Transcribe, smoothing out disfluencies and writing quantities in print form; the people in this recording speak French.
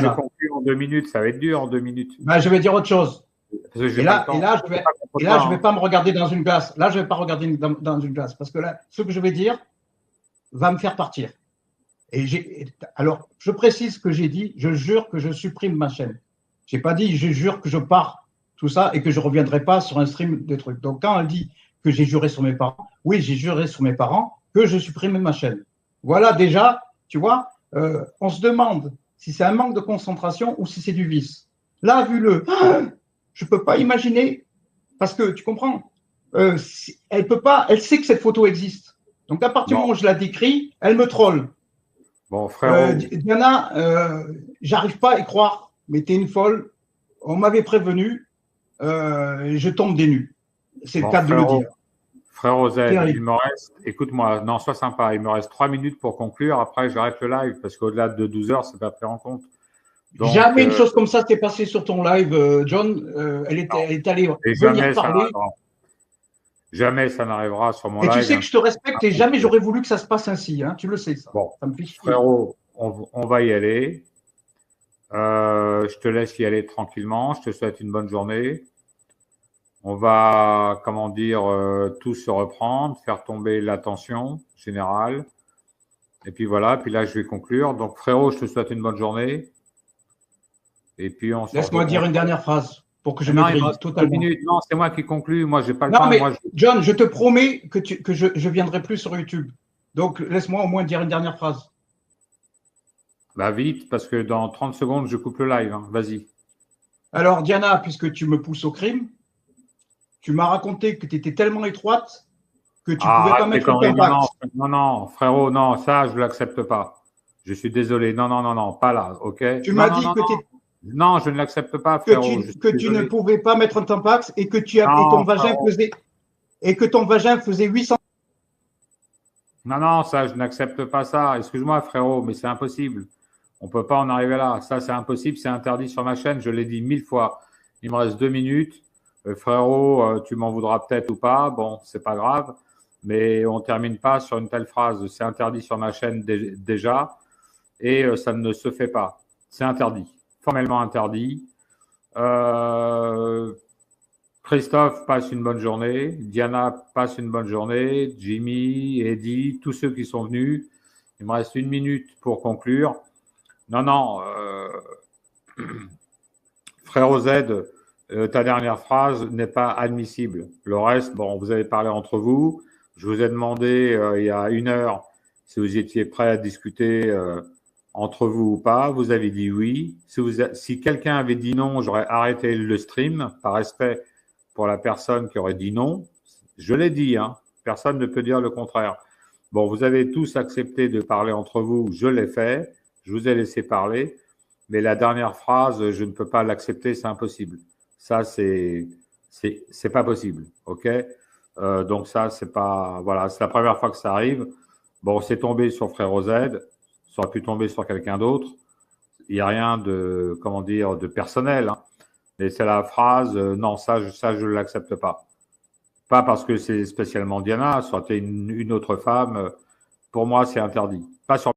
que je Diana. conclue en 2 minutes. Ça va être dur en 2 minutes. Ben, je vais dire autre chose. Parce que j'ai Et pas là, le temps. et là, je C'est pas contre et là, toi, je vais hein. pas me regarder dans une glace. Là, je vais pas regarder dans une glace parce que là, ce que je vais dire va me faire partir. Alors, je précise ce que j'ai dit. Je jure que je supprime ma chaîne. J'ai pas dit je jure que je pars tout ça et que je reviendrai pas sur un stream des trucs. Donc, quand elle dit que j'ai juré sur mes parents, oui, j'ai juré sur mes parents que je supprime ma chaîne. Voilà déjà, tu vois, on se demande si c'est un manque de concentration ou si c'est du vice. Là, vu-le, je peux pas imaginer parce que tu comprends, elle peut pas, elle sait que cette photo existe. Donc, à partir du moment où je la décris, elle me troll. Bon, frérot. Diana, j'arrive pas à y croire, mais t'es une folle. On m'avait prévenu, je tombe des nues. C'est le cas de le dire. Frérot Z, Terrible. il me reste, écoute-moi, non, sois sympa, il me reste 3 minutes pour conclure. Après, j'arrête le live parce qu'au-delà de 12 heures, c'est pas pris en compte. Donc, Jamais une chose comme ça s'est passée sur ton live, John. Elle est allée et venir jamais ça parler. n'arrivera. Jamais ça n'arrivera sur mon Et tu live. sais que je te respecte et jamais j'aurais voulu que ça se passe ainsi. Hein. Tu le sais, ça. Bon, Ça me fait chier. frérot, on va y aller. Je te laisse y aller tranquillement. Je te souhaite une bonne journée. On va, comment dire, tout se reprendre, faire tomber la tension générale. Et puis voilà, puis là, je vais conclure. Donc, frérot, je te souhaite une bonne journée. Et puis, on se Laisse-moi dire une dernière phrase pour que je me Non, il me grille reste 2 totalement. minutes. Non, c'est moi qui conclue. Moi, j'ai pas le Non, temps. mais Moi, John, je te promets que je viendrai plus sur YouTube. Donc, laisse-moi au moins dire une dernière phrase. Bah, vite, parce que dans 30 secondes, je coupe le live. Hein. Vas-y. Alors, Diana, puisque tu me pousses au crime, tu m'as raconté que tu étais tellement étroite que tu ne pouvais pas Arrête tes mettre le conneries. tampax. Non, frérot, non, ça, je ne l'accepte pas. Je suis désolé. Non, pas là, ok? Tu Non, m'as dit non, je ne l'accepte pas, frérot. que tu ne pouvais pas mettre un tampax et que Non, frérot. ton vagin faisait 800. Non, ça, je n'accepte pas ça. Excuse-moi, frérot, mais c'est impossible. On ne peut pas en arriver là. Ça, c'est impossible, c'est interdit sur ma chaîne. Je l'ai dit 1000 fois. Il me reste 2 minutes. Frérot, tu m'en voudras peut-être ou pas. Bon, c'est pas grave. Mais on ne termine pas sur une telle phrase. C'est interdit sur ma chaîne déjà. Et ça ne se fait pas. C'est interdit. Formellement interdit. Christophe, passe une bonne journée. Diana, passe une bonne journée. Jimmy, Eddie, tous ceux qui sont venus. Il me reste 1 minute pour conclure. Non, frère Z, ta dernière phrase n'est pas admissible. Le reste, bon, vous avez parlé entre vous. Je vous ai demandé il y a 1 heure si vous étiez prêt à discuter entre vous ou pas. Vous avez dit oui. Si quelqu'un avait dit non, j'aurais arrêté le stream par respect pour la personne qui aurait dit non. Je l'ai dit, hein. Personne ne peut dire le contraire. Bon, vous avez tous accepté de parler entre vous. Je l'ai fait. Je vous ai laissé parler. Mais la dernière phrase, je ne peux pas l'accepter, c'est impossible. Ça, c'est pas possible, ok? Donc ça, c'est pas, voilà, c'est la première fois que ça arrive. Bon, c'est tombé sur Frère Z, ça aurait pu tomber sur quelqu'un d'autre. Il n'y a rien de, comment dire, de personnel, hein. Mais c'est la phrase, non, ça, je ne l'accepte pas. Pas parce que c'est spécialement Diana, ça aurait été une autre femme. Pour moi, c'est interdit. Pas sur